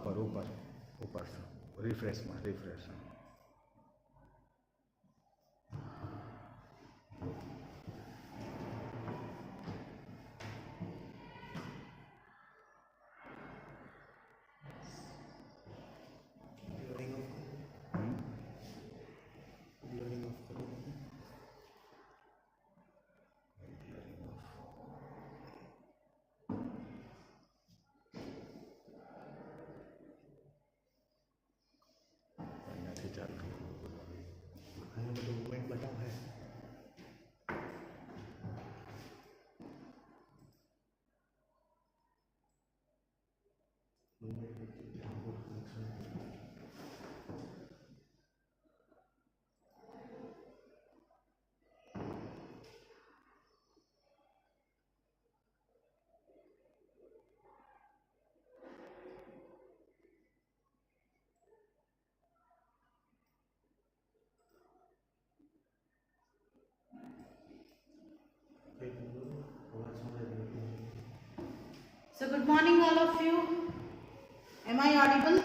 ऊपर ऊपर ऊपर से रिफ्रेश में refresh So good morning all of you. Am I audible?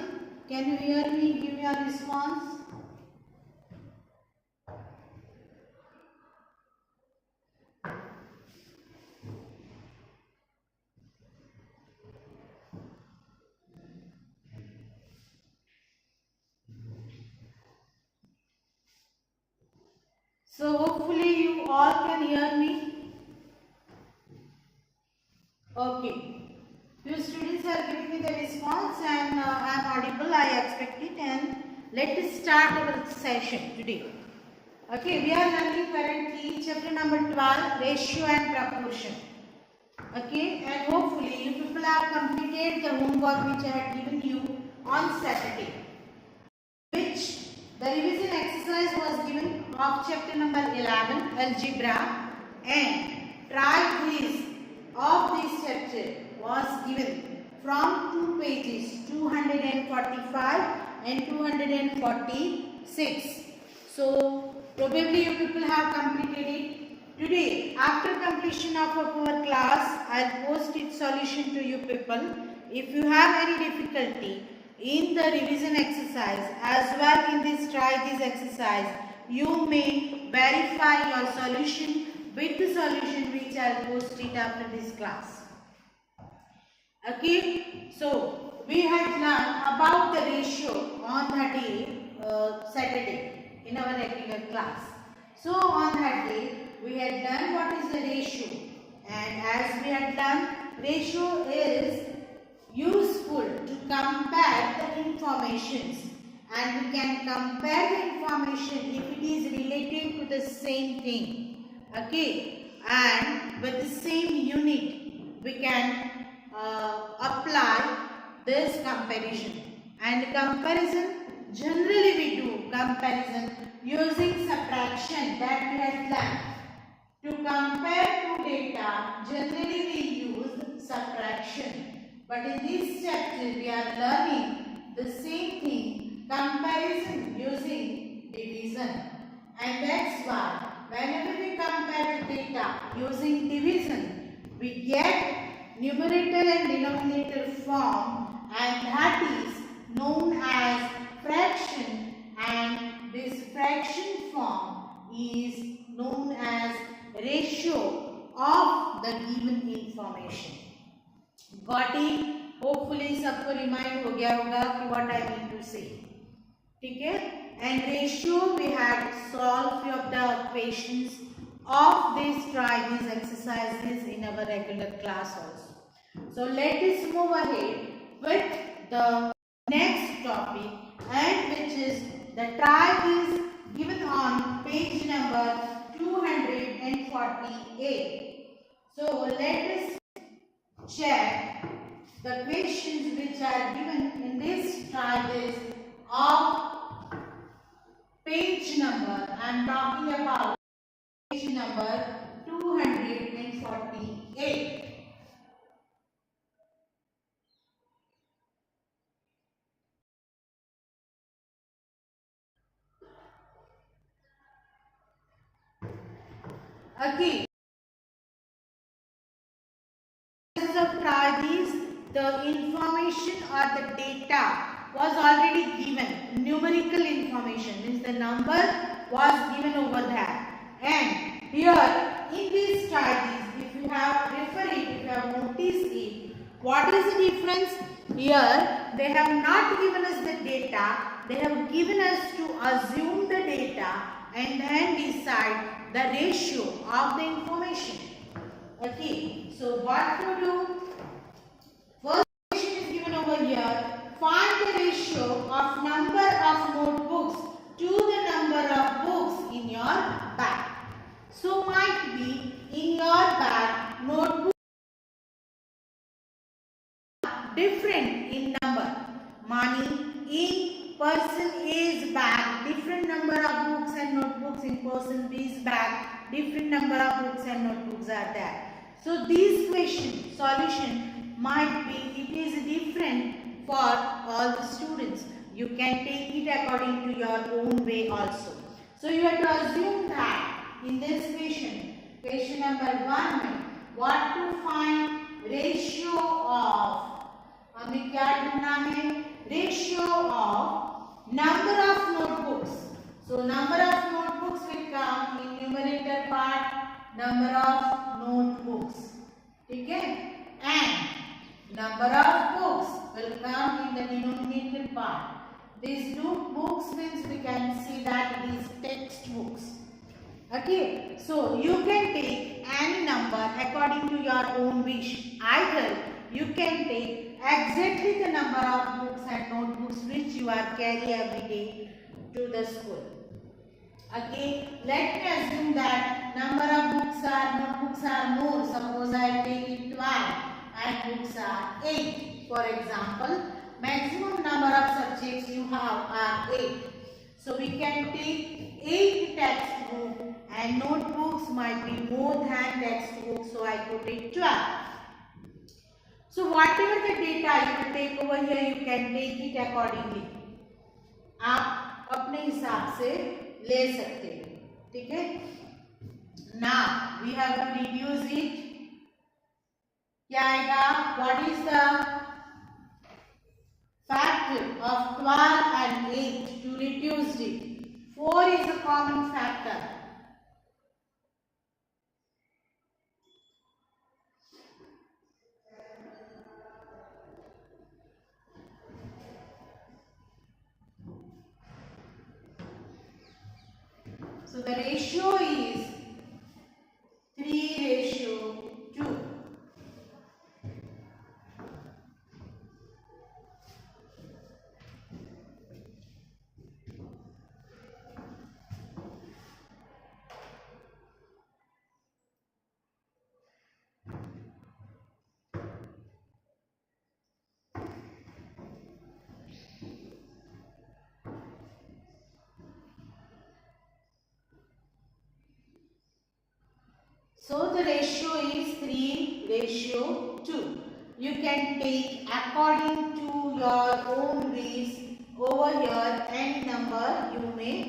Can you hear me? Give me a response. So hopefully you all can hear me. Okay. Few students are giving me the response and I am audible, I expect it, and let us start our session today. Okay, we are learning currently chapter number 12, ratio and proportion. Okay, and hopefully you people have completed the homework which I had given you on Saturday, which the revision exercise was given of chapter number 11, algebra, and try quiz of this chapter was given from 2 pages 245 and 246. So probably you people have completed it. Today, after completion of our class, I will post its solution to you people. If you have any difficulty in the revision exercise as well in this try this exercise, you may verify your solution with the solution which I will post it after this class. Okay, so we had learned about the ratio on the day Saturday in our regular class. So on that day we had done what is the ratio, and as we had done, ratio is useful to compare the informations, and we can compare the information if it is related to the same thing. Okay, and with the same unit we can apply this comparison, and comparison generally we do comparison using subtraction that we had learned. To compare two data generally we use subtraction, but in this chapter we are learning the same thing, comparison using division, and that's why whenever we compare the data using division we get numerator and denominator form, and that is known as fraction, and this fraction form is known as ratio of the given information. Got it? Hopefully सबको remind हो गया होगा कि what I mean to say. ठीक है? And ratio we had solved few of the equations of these try these exercises in our regular class also. So let us move ahead with the next topic, and which is the try is given on page number 248. So let us check the questions which are given in this try this of page number. I am talking about page number 248. Okay. Of try these, the information information or the data was already given. Numerical information means the number was given over there. And here in these studies, if you have referred it, if you have noticed it, what is the difference? Here they have not given us the data, they have given us to assume the data and then decide the ratio of the information. Okay, so what to do? First question is given over here. Find the ratio of number of notebooks to the number of books in your bag. So might be in your bag notebooks are different in number. Money in person A's bag, different number of books and notebooks in person B's bag, different number of books and notebooks are there. So this question solution might be, it is different for all the students. You can take it according to your own way also. So you have to assume that in this question number 1 में what to find ratio of, हमें क्या ढूंढना है? Ratio of number of notebooks. So number of notebooks will come in numerator part, number of notebooks. ठीक है? And number of books will come in the denominator part. These two books means we can see that these textbooks. Okay, so you can take any number according to your own wish. Either you can take exactly the number of books and notebooks which you are carry every day to the school. Okay, let me assume that number of notebooks are more. Suppose I take it 12 and books are 8. For example, maximum number of subjects you have are 8. So we can take 8 textbooks and notebooks might be more than textbooks. So I put it 12. So whatever the data you will take over here, you can take it accordingly. आप अपने हिसाब से ले सकते हैं, ठीक है? Now we have to reduce it. क्या आएगा? What is the factor of 12 and 8 to reduce it? 4 is a common factor. So the ratio is 3:2. So the ratio is 3:2. You can take according to your own wish over here any number you may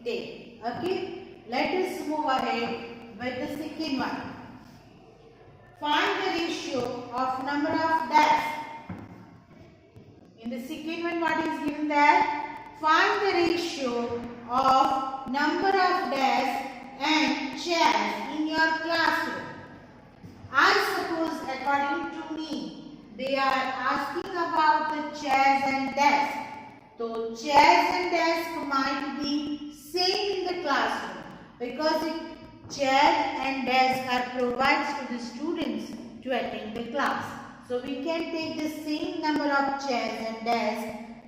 take. Okay, let us move ahead with the second one. Find the ratio of number of desks. In the second one, what is given there? Find the ratio of number of desks and chairs in your classroom. I suppose according to me, they are asking about the chairs and desks. So chairs and desks might be same in the classroom because chairs and desks are provided to the students to attend the class. So we can take the same number of chairs and desks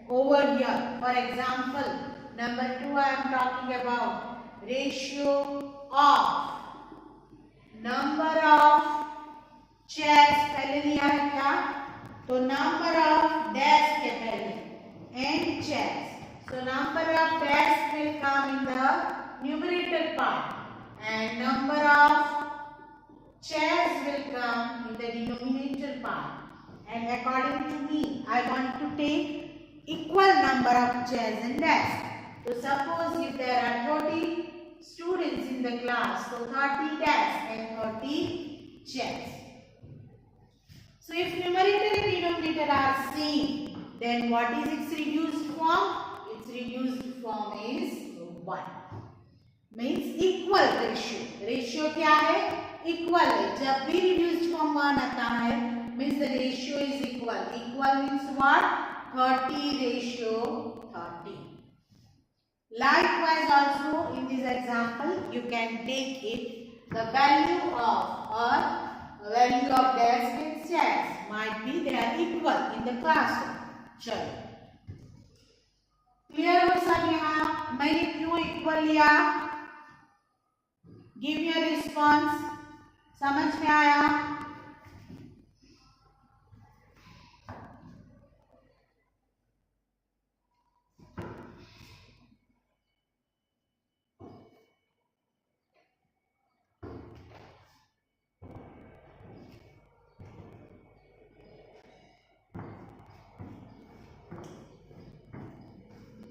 over here. For example, number 2 I am talking about. Ratio of number of chairs पहले लिया है क्या? तो number of desks के पहले and chairs. So number of desks will come in the numerator part and number of chairs will come in the denominator part. And according to me, I want to take equal number of chairs and desks. So suppose if there are 30 students in the class, so 30 desks and 30 chairs. So if numerator and denominator are same, then what is its reduced form? Its reduced form is 1. Means equal ratio. Ratio क्या है? Equal है. जब भी reduced form 1 आता है, means the ratio is equal. Equal means what? 30:30. Likewise also in this example you can take it, the value of dash and dash might be they are equal in the classroom. चलो clear हो सब? यहाँ मैंने क्यों equal लिया? Give your response. समझ में आया?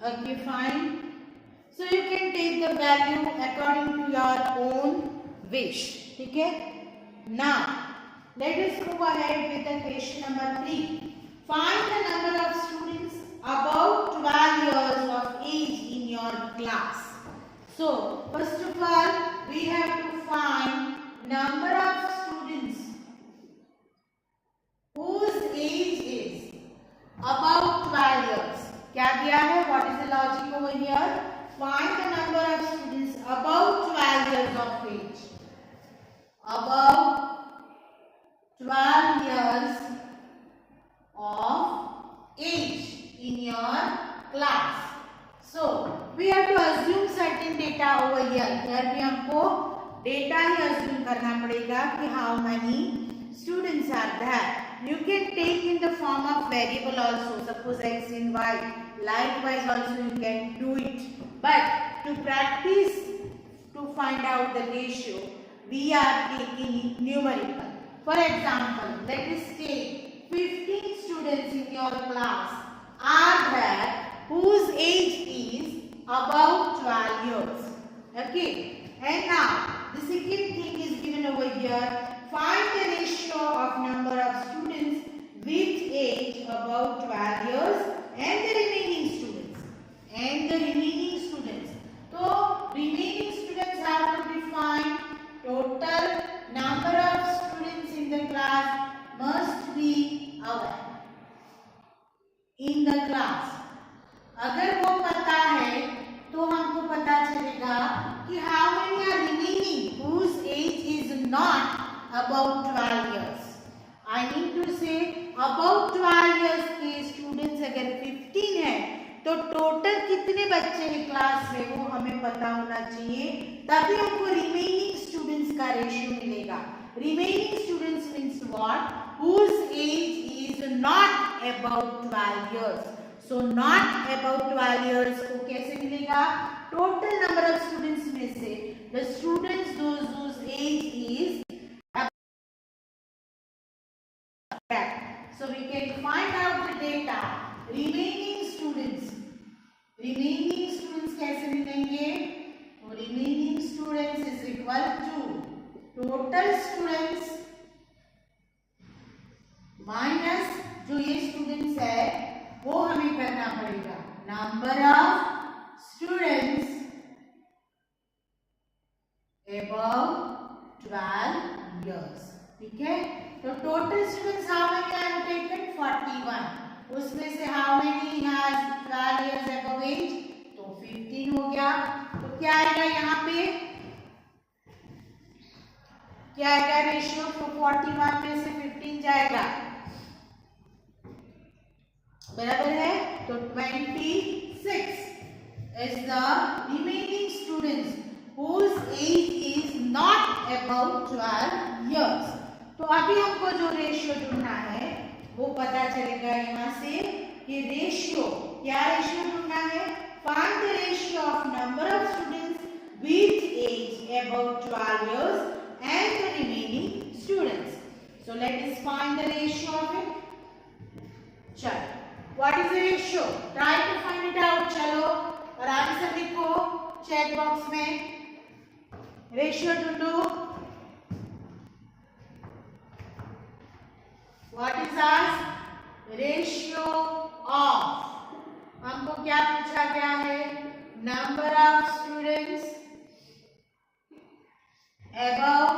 Okay, fine. So you can take the value according to your own wish. ठीक है? Now let us move ahead with the question number 3. Find the number of students above 12 years of age in your class. So first of all we have to find number of students whose age is above 12 years. क्या दिया है? What is the logic over here? Find the number of students above 12 years of age. Above 12 years of age in your class. So we have to assume certain data over here. Here भी हमको data ही assume करना पड़ेगा कि how many students are there. You can take in the form of variable also. Suppose x and y. Likewise also you can do it. But to practice, to find out the ratio, we are taking it numerical. For example, let us take 15 students in your class are there whose age is above 12 years. Okay. And now the second thing is given over here. Find the ratio of number of students with age above 12 years and the remaining students. So remaining students have to be find. Total number of students in the class must be our in the class. अगर वो पता है तो हमको पता चलेगा कि how many are remaining whose age is not above 12 years. I need to say above 12 years के students अगर 15 है तो टोटल कितने बच्चे हैं क्लास में वो हमें पता होना चाहिए, तभी हमको रिमेनिंग स्टूडेंट्स का रेशियो मिलेगा. Remaining students means what? whose age is not above 12 years. So not above 12 years को कैसे मिलेगा? टोटल नंबर ऑफ स्टूडेंट्स में से the students those whose age is so we can find out the data. Remaining students कैसे मिलेंगे? Remaining students is equal to total students minus जो ये students है वो हमें करना पड़ेगा number of students above 12 years. ठीक है? तो total students how many I have taken 41. उसमें से how many has 12 years above age? तो 15 हो गया. तो क्या आएगा यहाँ पे? क्या आएगा रेशियो? तो 41 में से 15 जाएगा. बराबर है? तो 26 is the remaining students whose age is not above 12 years. तो अभी हमको जो रेशियो ढूंढना है वो पता चलेगा यहाँ से कि रेशियो क्या रेशियो ढूंढना है? Find the ratio of number of students with age above 12 years and the remaining students. So let us find the ratio of it. चलो, what is the ratio? Try to find it out. चलो और answer लिखो check box में. Ratio ढूंढो. What is asked? Ratio of. हमको क्या पूछा गया है? Number of students above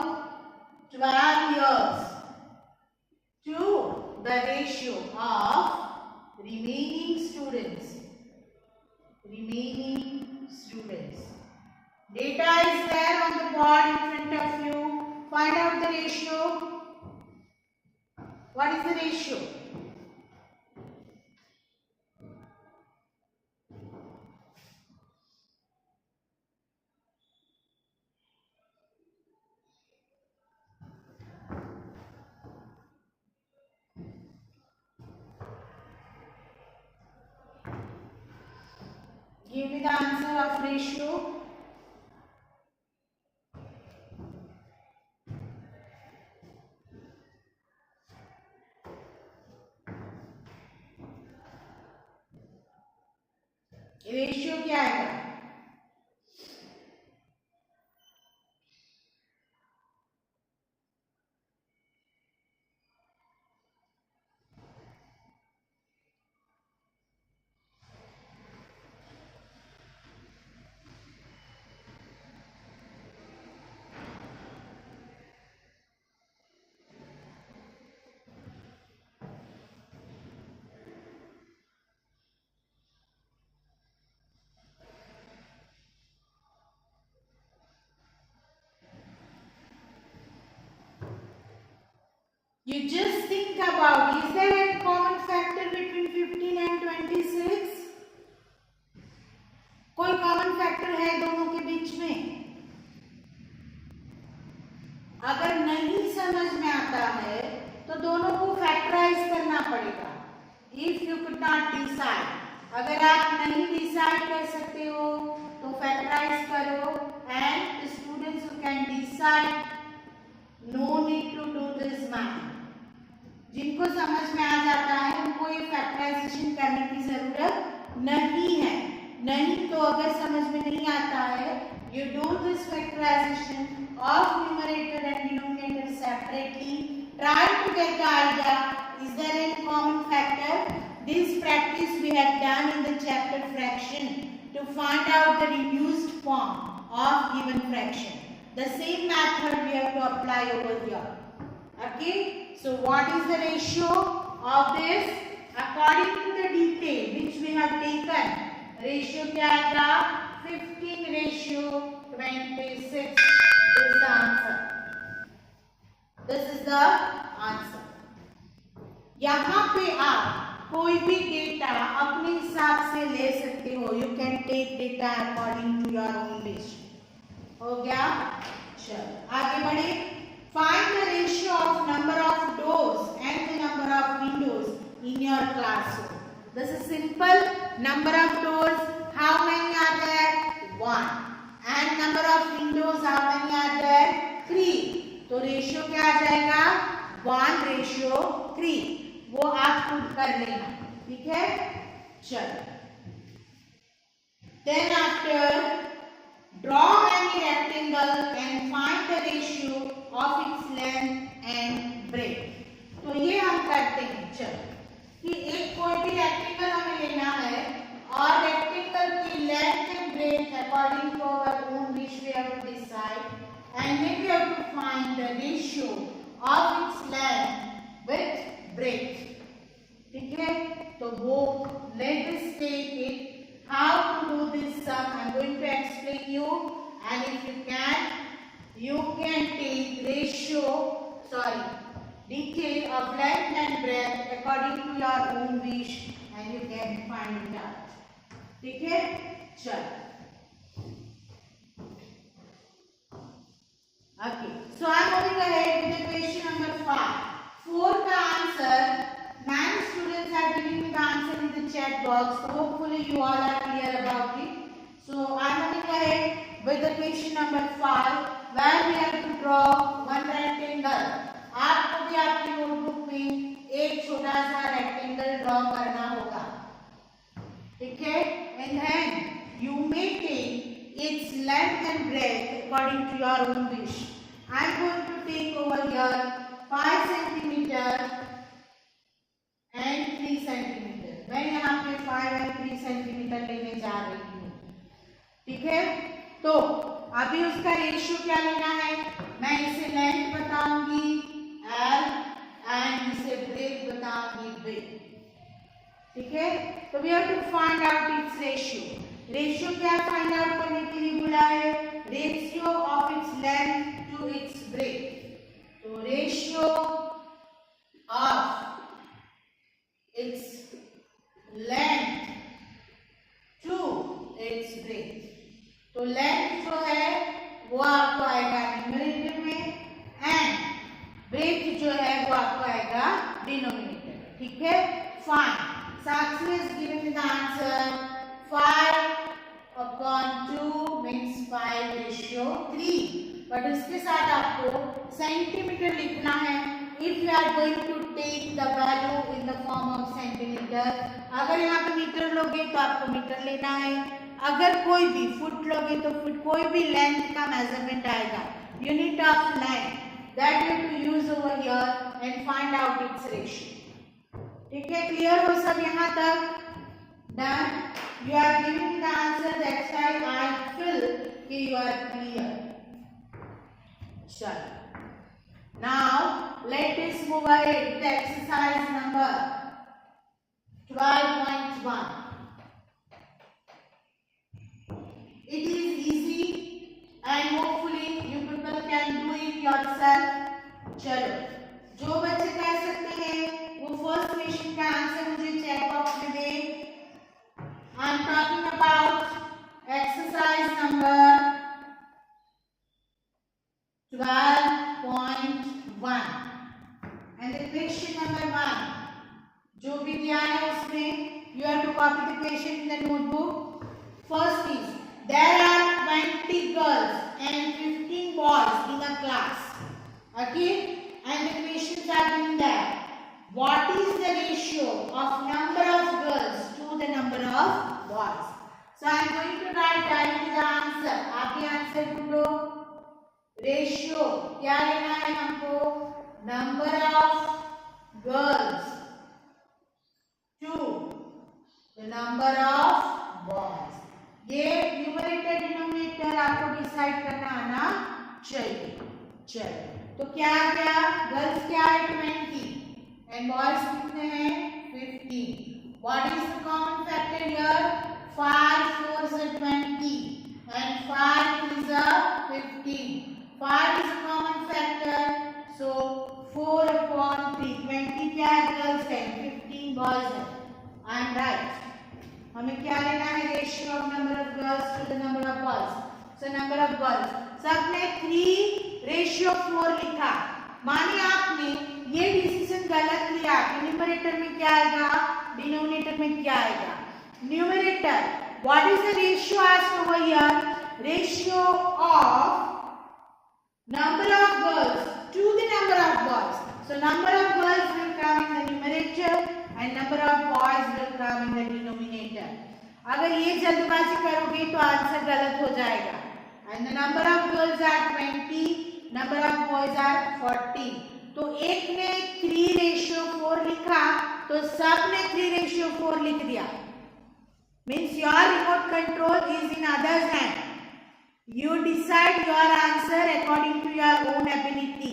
12 years to the ratio of remaining students. Data is there on the board in front of you. Find out the ratio. What is the ratio? Give me the answer of ratio. Ratio क्या आएगा? You just think about, is there a common factor between 15 and 26? कोई common factor है दोनों के बीच में? अगर नहीं समझ में आता है तो दोनों को फैक्टराइज करना पड़ेगा. If you could not decide, अगर आप नहीं डिसाइड कर सकते हो तो फैक्टराइज करो. And students who can decide, no need to do this math. जिनको समझ में आ जाता है उनको ये फैक्टराइजेशन करने की जरूरत नहीं है. नहीं तो अगर समझ में नहीं आता है, you do this factorization of numerator and denominator separately. Try to get the idea, is there any common factor? This practice we have done in the chapter fraction to find out the reduced form of given fraction. The same method we have to apply over here. Okay, so what is the ratio of this? According to the detail which we have taken, ratio क्या आएगा? 15:26. This is the answer. This is the answer. यहाँ पे आप कोई भी data अपने हिसाब से ले सकते हो. You can take data according to your own wish. हो गया? चलो आगे बढ़े. Find the ratio of number of doors and the number of windows in your classroom. This is simple. Number of doors, how many are there? 1. And number of windows, how many are there? 3. तो ratio क्या आ जाएगा? 1:3. वो आप खुद कर लेना. ठीक है? चलो. Then after, draw any rectangle and find the ratio of its length and breadth. तो ये हम करते हैं. चलो कि एक कोई भी रेक्टेंगल हमें लेना है और रेक्टेंगल की length and breadth according to our own wish we have to decide and we have to find the ratio of its length with breadth. ठीक है? तो वो let us take it. How to do this sum? I am going to explain you, and if you can take detail of length and breadth according to your own wish, and you can find it out. ठीक है? चलो. Okay. So I am moving ahead with the question number 5. 4 का answer. Many students are giving me the answer in the chat box. So hopefully you all are clear about it. So I am moving ahead with the question number 5, where we have to draw one rectangle. आपको भी आपकी notebook में एक छोटा सा rectangle draw करना होगा. ठीक है? And then you may take its length and breadth according to your own wish. I am going to take over here 5 centimeter ठीक है, तो अभी उसका रेशियो क्या लेना है, मैं इसे लेंथ बताऊंगी L एंड इसे ब्रेथ बताऊंगी B, ठीक है। तो we have to find out its ratio. Ratio क्या फाइंड आउट करने के लिए बोला है, ratio of its length to its breadth. तो ratio of its length to its breadth, तो लेंथ जो है वो आपको आएगा न्यूमरेटर में एंड ब्रेथ जो है वो आपको आएगा डिनोमिनेटर, ठीक है। Fine, Sakshi is giving the answer 5/2 means 5:3, but इसके साथ आपको सेंटीमीटर लिखना है। If you are going to take the value in the form of centimetre, अगर यहाँ पे मीटर लोगे तो आपको मीटर लेना है, अगर कोई भी फुट लोगे तो फुट, कोई भी लेंथ का मेजरमेंट आएगा, unit of length that you to use over here and find out its ratio, ठीक है। क्लियर हो सब यहाँ तक? Done, you are giving the answer, that's why I feel कि यू आर क्लियर। चलो, now let us move ahead to exercise number 12.1. It is easy and hopefully you people can do it yourself. चलो, जो बच्चे कर सकते हैं वो first question का आंसर मुझे चैट बॉक्स में दे। I am talking about exercise number 12.1 and the question number 1 जो भी दिया है उसमें you have to copy the question in the notebook. First is there are 20 girls and 15 boys in a class, okay, and the questions are given that what is the ratio of number of girls to the number of boys. So I am going to write directly the answer, आप ये answer ढूंढो। Ratio क्या लेना है हमको, number of girls to the number of boys. ये numerator denominator आपको decide करना आना चाहिए। चलो, तो क्या क्या, गर्ल्स क्या है 20 एंड बॉयज कितने हैं 15। What is the common factor here, 5 4 is 20 and 5 is 15. 5 is a common factor, so 4/3. 20 क्या है, गर्ल्स है, 15 बॉयज है। I am right. हमें क्या लेना है, ratio of number of girls to the number of boys. So number of girls, सबने 3:4 लिखा। मानिए आपने ये डिसीजन गलत लिया कि न्यूमरेटर में क्या आएगा, डिनोमिनेटर में क्या आएगा। Numerator, what is the ratio asked over here, ratio of number of girls to the number of boys. So number of girls will come in the numerator and number of boys will come in the denominator. अगर ये जल्दबाजी करोगे तो answer गलत हो जाएगा। And the number of girls are 20, number of boys are 40. तो एक ने 3:4 लिखा तो सब ने 3:4 लिख दिया। Means your remote control is in others' hand. You decide your answer according to your own ability.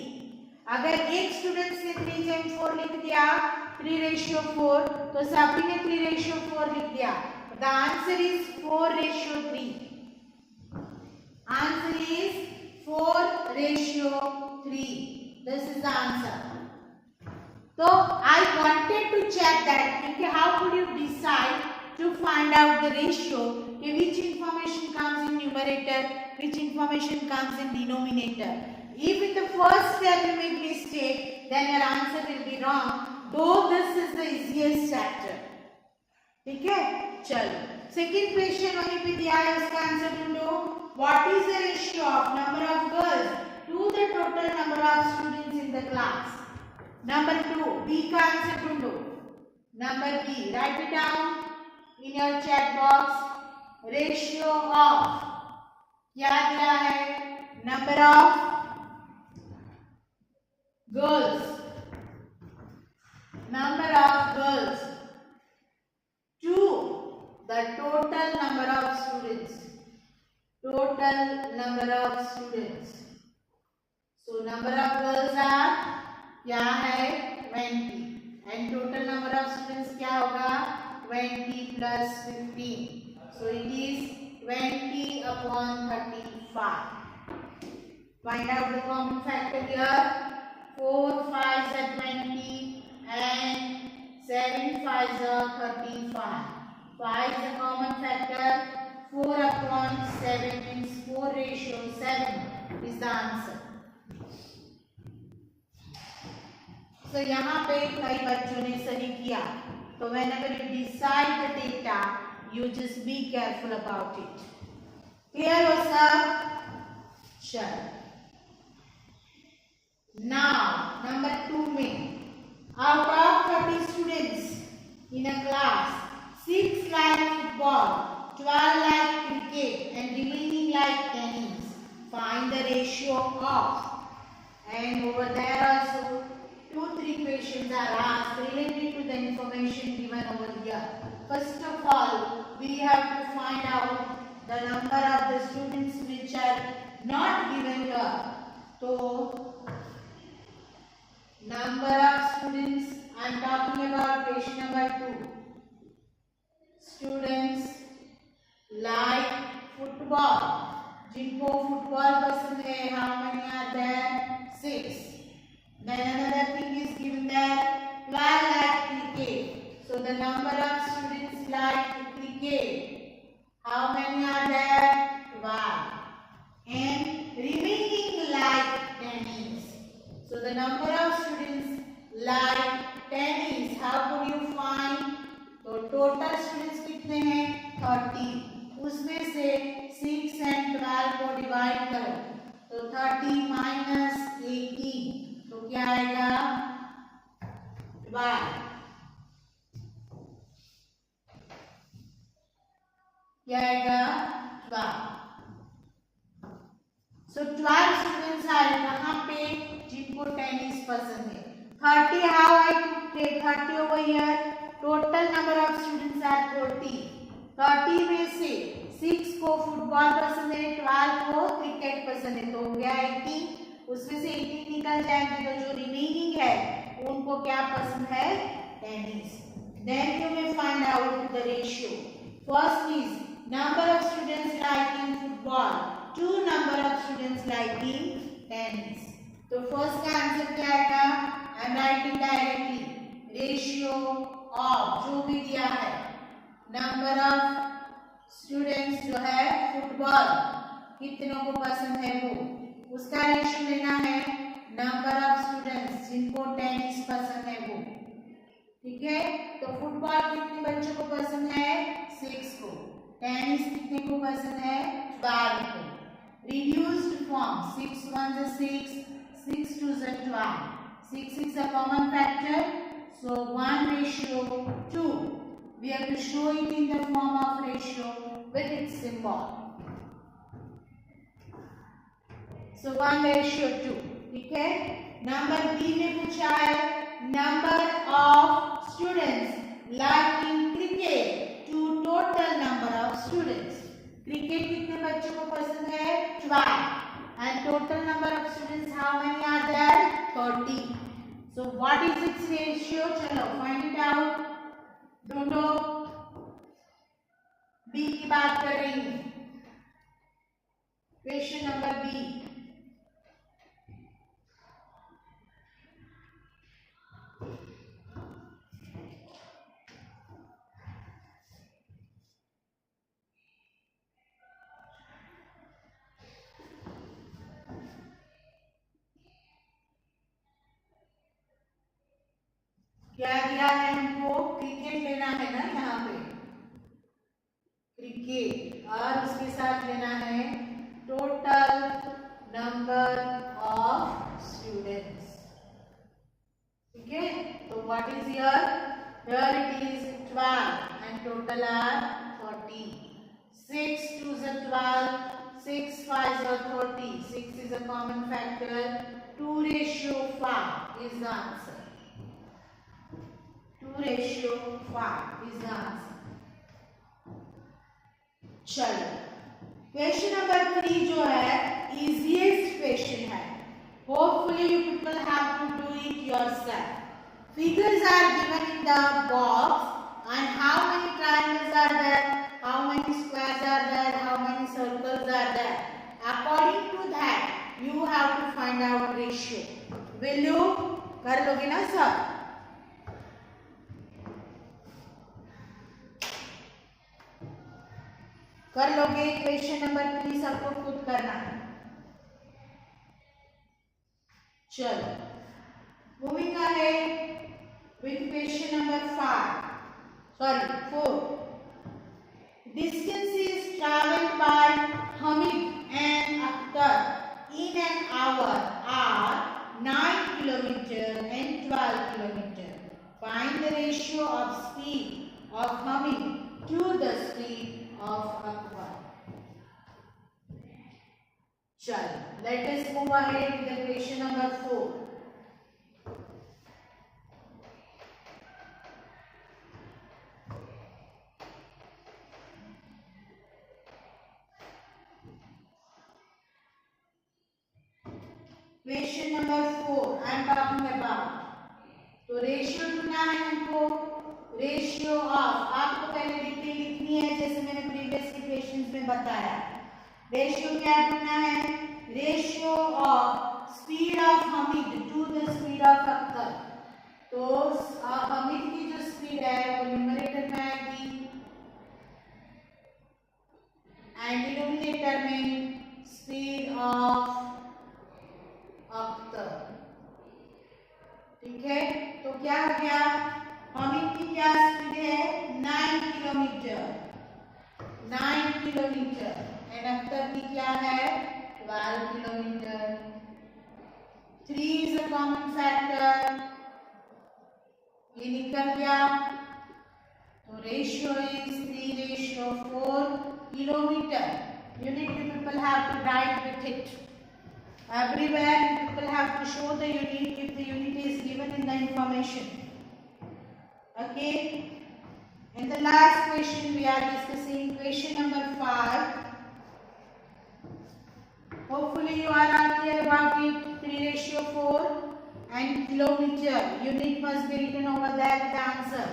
अगर एक स्टूडेंट ने 3:4 लिख दिया 3:4 तो सभी ने 3:4 लिख दिया। The answer is 4:3. Answer is 4:3. This is the answer. So I wanted to check that क्योंकि how could you decide to find out the ratio, which information comes in numerator, which information comes in denominator. If in the first step you make mistake, then your answer will be wrong, though this is the easiest chapter. ठीक है, चलो second question वहीं पे दिया है, उसका answer ढूंढो। What is the ratio of number of girls to the total number of students in the class? Number 2, B का आंसर ढूंढो। Number B, write it down in your chat box. Ratio of क्या दिया है, number of girls, number of girls to the total number of students. total number of students. So number of girls are क्या है 20 and total number of students क्या होगा 20 plus 15. So it is 20 upon 35. Find out the common factor here. 4 5s are 20 and 7 5s are 35. 5 is a common factor. 4 upon 7 means 4 ratio 7 is the answer. So यहाँ पे कई बच्चों ने सही किया. So whenever you decide the data, you just be careful about it. Clear हो सब? चलो. Now number 2 में out of 30 students in a class, 6 like football, 12 like cricket, and remaining like tennis. Find the ratio of. And over there also 2-3 questions are asked related to the information given over here. First of all, we have to find out the number of the students which are not given here. So, number of students, I am talking about question number 2. Students like football. जिनको football पसंद है, how many are there? 6. Then another thing is given that 12 like cricket. So the number of students like cricket, how many are there? 12. And remaining like tennis. So the number of students like tennis, how could you find? तो total students कितने हैं? 30. उसमें से 6 and 12 को divide करो. तो 30 minus 18. तो क्या आएगा 12. क्या आएगा 12. So 12 students are यहाँ पे जिनको टेनिस पसंद है. 30 how I take 30 over here. Total number of students are 40. 30 में से 6 को फुटबॉल पसंद है, 12 को क्रिकेट पसंद है, तो हो गया 18. उसमें से 18 निकल जाएंगे तो जो रिमेनिंग है उनको क्या पसंद है? Tennis. Then you may find out the ratio. First is number of students liking football to number of students liking tennis. तो फर्स्ट का आंसर क्या आएगा? I am writing directly. Ratio of जो भी दिया है नंबर ऑफ स्टूडेंट्स जो है फुटबॉल कितनों को पसंद है वो उसका रेशियो लेना है नंबर ऑफ स्टूडेंट्स जिनको टेनिस पसंद है वो. ठीक है, तो फुटबॉल कितने बच्चों को पसंद है? 6 को. टेनिस कितने को पसंद है? 12 को. Reduced form 6 1 is 6, 6 2 is 12. 6 is a common factor, so 1:2. We have to show it in the form of ratio with its symbol. So 1:2. ठीक है. नंबर बी में पूछा है number of students liking cricket to total number of students. Cricket कितने बच्चों को पसंद है? 12. And total number of students how many are there? 30. So what is its ratio? चलो find it out. दोनों बी की बात कर रही हूँ. Question number B. क्या दिया है हमको? क्रिकेट लेना है ना यहाँ पे, क्रिकेट, और उसके साथ लेना है टोटल नंबर ऑफ स्टूडेंट्स. ठीक है, तो what is here? Here it is 12 and total are 40. 6 2 is 12, 6 5 is 30. 6 is a common factor. 2:5 is the answer. 2:5 is the answer. चलो क्वेश्चन नंबर 3 जो है इजीएस्ट क्वेश्चन है. Hopefully you people have to do it yourself. Figures are given in the box and how many triangles are there, how many squares are there, how many circles are there. According to that you have to find out ratio. Will you कर लोगे ना सब? कर लोगे? Question number 3 सबको खुद करना है. चलो moving ahead with question number 4. Distance is traveled by Hamid and Akhtar in an hour are 9 km and 12 km. Find the ratio of speed of Hamid to the speed of Akhtar. Chalo, let us move ahead with the question number 4. Question number 4 I am talking about. तो ratio ढूंढना है हमको. Ratio of आपको पहले detail लिखनी है जैसे मैंने प्रीवियस क्वेश्चंस में बताया. रेशियो क्या ढूंढना है? Ratio of speed of Hamid to the speed of Akhtar. तो हमीद की जो स्पीड है वो न्यूमरेटर में आएगी एंड डिनोमिनेटर में स्पीड ऑफ अख्तर. ठीक है, तो क्या हो गया? हमीद की क्या स्पीड है? 9 किलोमीटर. 9 किलोमीटर एंड अख्तर की क्या है? 12 kilometre. 3 is a common factor. ये निकल गया. तो ratio is 3:4 kilometre. You need to people have to write with it. Everywhere people have to show the unit if the unit is given in the information. Okay. In the last question we are discussing question number 5. Hopefully you are all clear about it. 3:4 and kilometer. Unit must be written over there with the answer.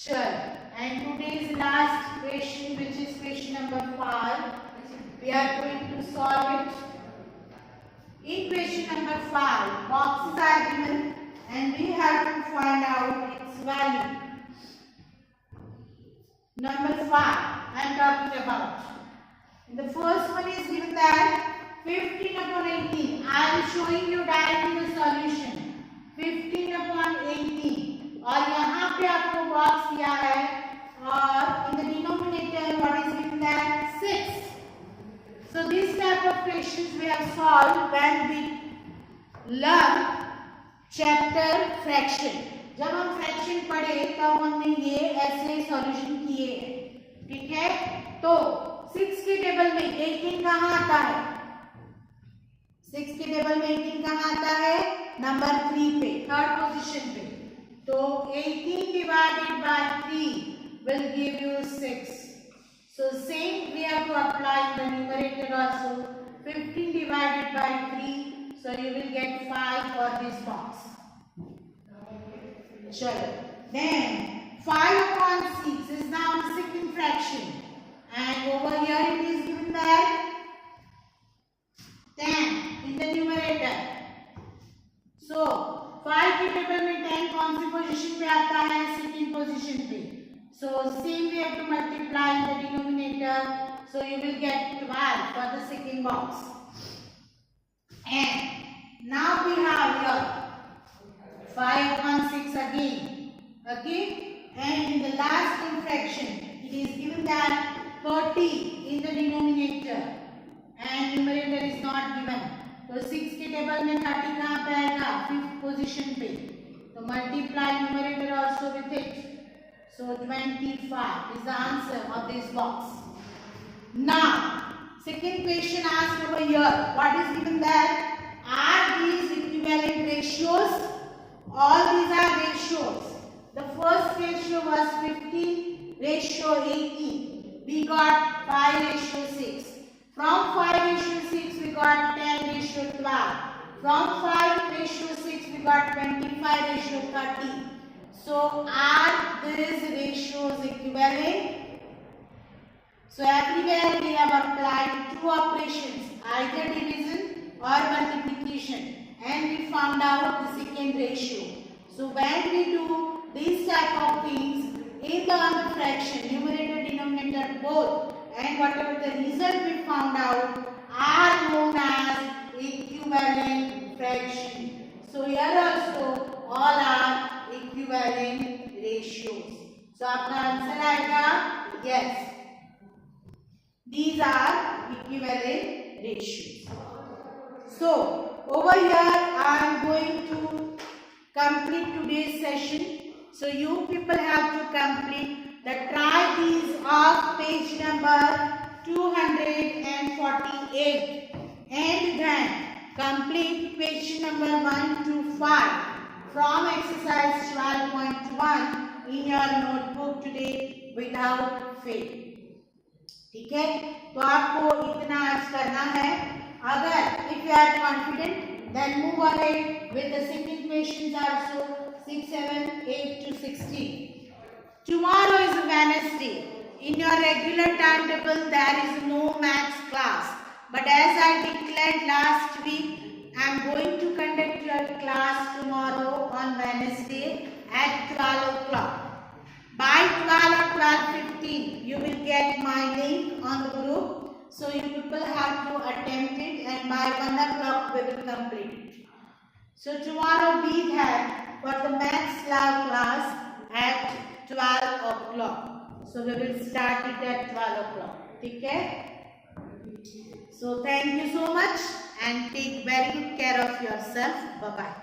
Chalo. And today's last question, which is question number 5, we are going to solve it. In question number 5, boxes are given and we have to find out its value. Number 5, I am talking about. The first one is given that 15/18. I am showing you directly the solution. 15/18 और यहाँ पे आपको box दिया है और in the denominator what is given that 6. So this type of questions we have solved when we learn chapter fraction. जब हम fraction पढ़े तब हमने ये ऐसे सॉल्यूशन किए हैं. ठीक है, तो 6 के टेबल में 18 कहाँ आता है? 6 के टेबल में 18 कहाँ आता है? नंबर 3 पे, थर्ड पोजीशन पे. तो 18 divided by 3 will give you 6. So same we have to apply in the numerator also. 15 divided by 3. So you will get 5 for this box. Chalo. Then 5/6 is now the second fraction. And over here it is given that 10 in the numerator. So 5 के table में 10 कौन सी position पे आता है? Second position पे. So same we have to multiply in the denominator. So you will get 12 for the second box. And now we have here 5/6 again. Okay. And in the last fraction it is given that 30 in the denominator and numerator is not given. तो 6 के table में 30 कहाँ पे आएगा? 5th position पे. तो multiply numerator also with it. So 25 is the answer of this box. Now second question asked over here. What is given there? Are these equivalent ratios? All these are ratios. The first ratio was 15 ratio 80. We got 5 ratio 6. From 5 ratio 6 we got 10 ratio 12. From 5 ratio 6 we got 25 ratio 30. So are these ratios equivalent? So everywhere we have applied two operations, either division or multiplication, and we found out the second ratio. So when we do these type of things in the fraction, numerator, denominator both, and whatever the result we found out are known as equivalent fraction. So here also all are equivalent ratios. So आपका answer आएगा yes. These are equivalent ratios. So, over here I am going to complete today's session. So, you people have to complete the try these of page number 248 and then complete page number 1 to 5 from exercise 12.1 in your notebook today without fail. ठीक है, तो आपको इतना आज करना है. अगर if you are confident then move ahead with the second questions also 6, 7, 8 to 16. Tomorrow is Wednesday. In your regular timetable there is no maths class, but as I declared last week, I am going to conduct your class tomorrow on Wednesday at 12 o'clock. By 12 or 12:15, you will get my link on the group. So you people have to attempt it, and by 1 o'clock we will complete it. So tomorrow be there for the maths lab class at 12 o'clock. So we will start it at 12 o'clock. Okay? So thank you so much and take very good care of yourself. Bye bye.